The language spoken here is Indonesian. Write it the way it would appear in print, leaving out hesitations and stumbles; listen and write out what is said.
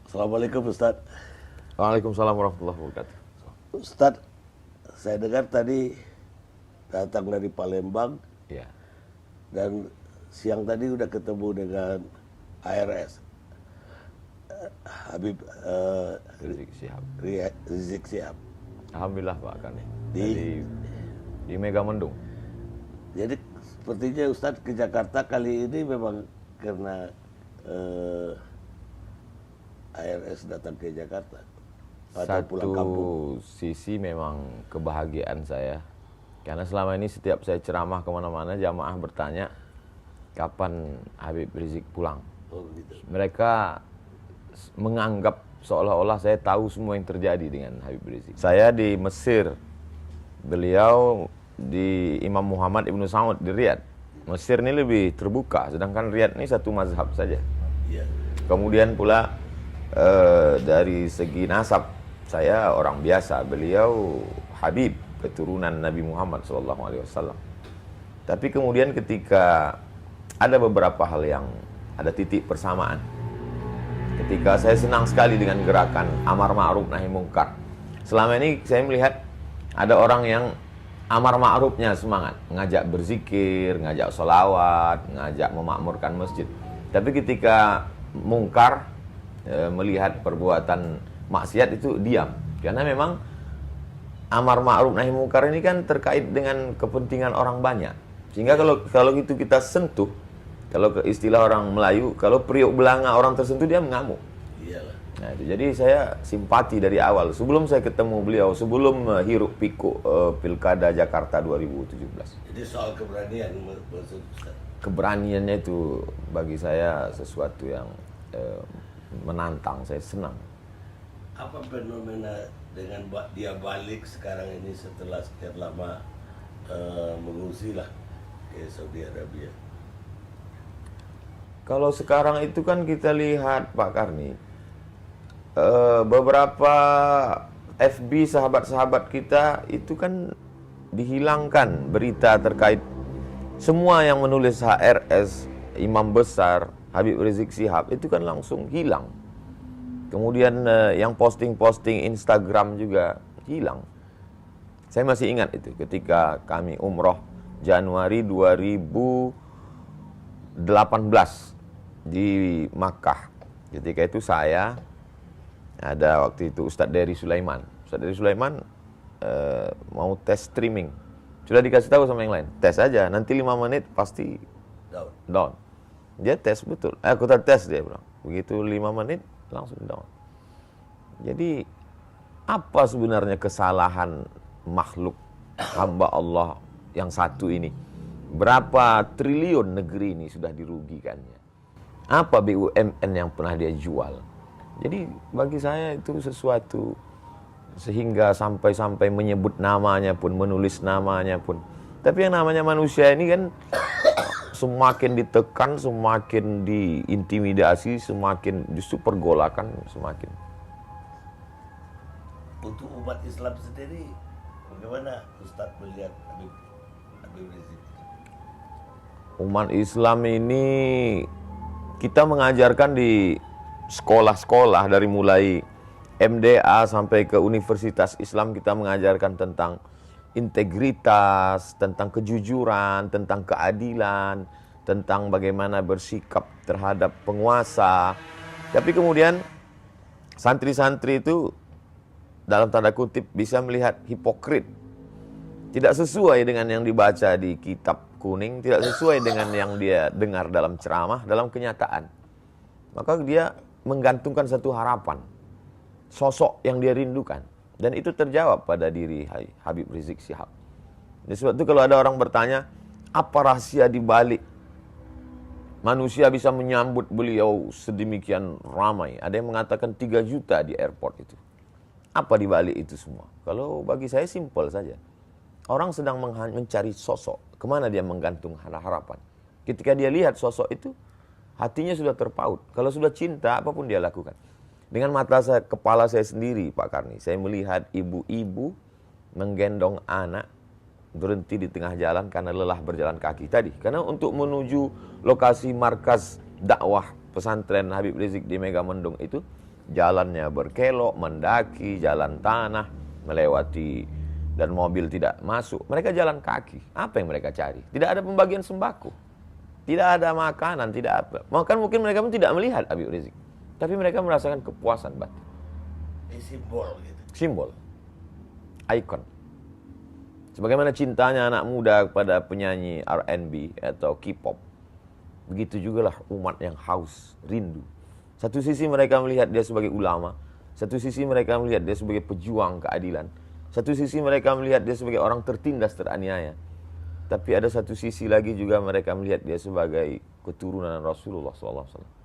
Assalamualaikum Ustadz. Waalaikumsalam warahmatullahi wabarakatuh. Ustadz, saya dengar tadi datang dari Palembang Ya, dan siang tadi udah ketemu dengan ARS Habib Rizik Syihab. Rizik Syihab. Alhamdulillah Pak Kani. Di- Di Megamendung. Jadi sepertinya Ustadz ke Jakarta kali ini memang karena ARS datang ke Jakarta atau pulang kampung. Satu sisi memang kebahagiaan saya, karena selama ini setiap saya ceramah kemana-mana, jamaah bertanya kapan Habib Rizik pulang. Oh gitu. Mereka menganggap seolah-olah saya tahu semua yang terjadi dengan Habib Rizik. Saya di Mesir, beliau di Imam Muhammad Ibnu Saud di Riyadh. Mesir ini lebih terbuka, sedangkan Riyadh ini satu mazhab saja. Iya. Kemudian pula dari segi nasab, saya orang biasa, beliau Habib, keturunan Nabi Muhammad SAW. Tapi kemudian ketika ada beberapa hal yang ada titik persamaan. Ketika saya senang sekali dengan gerakan amar ma'ruf nahi mungkar. Selama ini saya melihat ada orang yang amar ma'rufnya semangat, ngajak berzikir, ngajak sholawat, ngajak memakmurkan masjid. Tapi ketika mungkar, melihat perbuatan maksiat itu diam. Karena memang amar ma'ruf nahi mungkar ini kan terkait dengan kepentingan orang banyak. Sehingga kalau itu kita sentuh, kalau ke istilah orang Melayu, kalau periuk belanga orang tersentuh dia mengamuk. Iyalah. Nah, itu. Jadi saya simpati dari awal. Sebelum saya ketemu beliau, sebelum hiruk pikuk Pilkada Jakarta 2017. Jadi soal keberanian maksud Ustaz. Keberaniannya itu bagi saya sesuatu yang menantang, saya senang. Apa fenomena dengan dia balik sekarang ini setelah sekian lama mengungsi lah ke Saudi Arabia? Kalau sekarang itu kan kita lihat Pak Karni, beberapa FB sahabat-sahabat kita itu kan dihilangkan berita terkait semua yang menulis HRS, Imam Besar, Habib Rizik Syihab itu kan langsung hilang. Kemudian yang posting-posting Instagram juga hilang. Saya masih ingat itu ketika kami umroh Januari 2018 di Makkah. Ketika itu saya ada waktu itu Ustadz Dery Sulaiman. Ustadz Dery Sulaiman mau tes streaming. Sudah dikasih tahu sama yang lain, tes aja, nanti 5 menit pasti down. Dia tes betul. Aku tes, dia bilang. Begitu 5 menit langsung down. Jadi apa sebenarnya kesalahan makhluk hamba Allah yang satu ini? Berapa triliun negeri ini sudah dirugikannya? Apa BUMN yang pernah dia jual? Jadi bagi saya itu sesuatu, sehingga sampai-sampai menyebut namanya pun, menulis namanya pun. Tapi yang namanya manusia ini kan semakin ditekan, semakin diintimidasi, semakin justru pergolakan semakin. Untuk umat Islam sendiri, bagaimana Ustadz melihat Habib Rizik? Umat Islam ini kita mengajarkan di sekolah-sekolah dari mulai MDA sampai ke Universitas Islam, kita mengajarkan tentang integritas, tentang kejujuran, tentang keadilan, tentang bagaimana bersikap terhadap penguasa. Tapi kemudian santri-santri itu dalam tanda kutip bisa melihat hipokrit. Tidak sesuai dengan yang dibaca di kitab kuning, tidak sesuai dengan yang dia dengar dalam ceramah, dalam kenyataan. Maka dia menggantungkan satu harapan, sosok yang dia rindukan. Dan itu terjawab pada diri Habib Rizik Syihab. Jadi sebab itu kalau ada orang bertanya, apa rahasia di balik manusia bisa menyambut beliau sedemikian ramai? Ada yang mengatakan 3 juta di airport itu. Apa di balik itu semua? Kalau bagi saya simpel saja. Orang sedang mencari sosok. Kemana dia menggantung harapan? Ketika dia lihat sosok itu, hatinya sudah terpaut. Kalau sudah cinta, apapun dia lakukan. Dengan mata saya, kepala saya sendiri, Pak Karni, saya melihat ibu-ibu menggendong anak berhenti di tengah jalan karena lelah berjalan kaki tadi. Karena untuk menuju lokasi markas dakwah pesantren Habib Rizik di Megamendung itu jalannya berkelok, mendaki, jalan tanah, melewati dan mobil tidak masuk. Mereka jalan kaki. Apa yang mereka cari? Tidak ada pembagian sembako. Tidak ada makanan, tidak apa. Maka mungkin mereka pun tidak melihat Habib Rizik. Tapi mereka merasakan kepuasan batin. Simbol gitu. Simbol. Ikon. Sebagaimana cintanya anak muda kepada penyanyi R&B atau K-pop. Begitu juga lah umat yang haus, rindu. Satu sisi mereka melihat dia sebagai ulama. Satu sisi mereka melihat dia sebagai pejuang keadilan. Satu sisi mereka melihat dia sebagai orang tertindas, teraniaya. Tapi ada satu sisi lagi juga mereka melihat dia sebagai keturunan Rasulullah SAW.